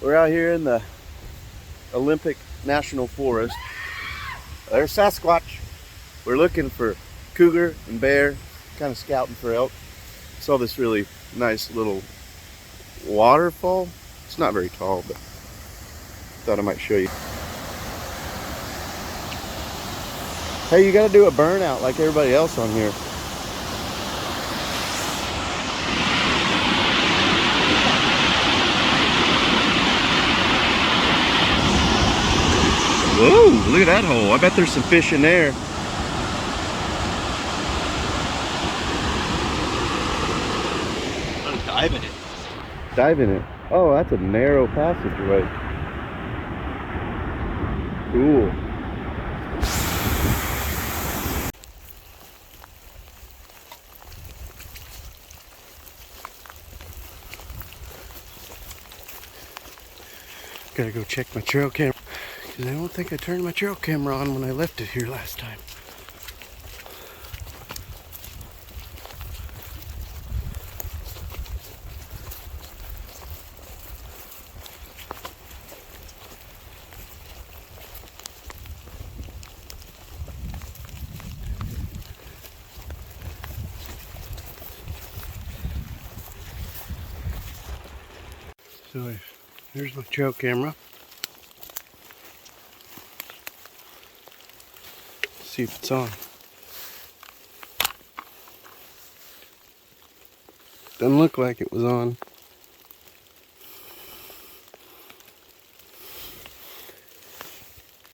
We're out here in the Olympic National Forest. There's Sasquatch. We're looking for cougar and bear, kind of scouting for elk. Saw this really nice little waterfall. It's not very tall, but thought I might show you. Hey, you gotta do a burnout like everybody else on here. Whoa, look at that hole. I bet there's some fish in there. I'm gonna dive in it. Dive in it. Oh, that's a narrow passageway. Cool. Gotta go check my trail camera, because I don't think I turned my trail camera on when I left it here last time. So here's my trail camera. See if it's on. Doesn't look like it was on.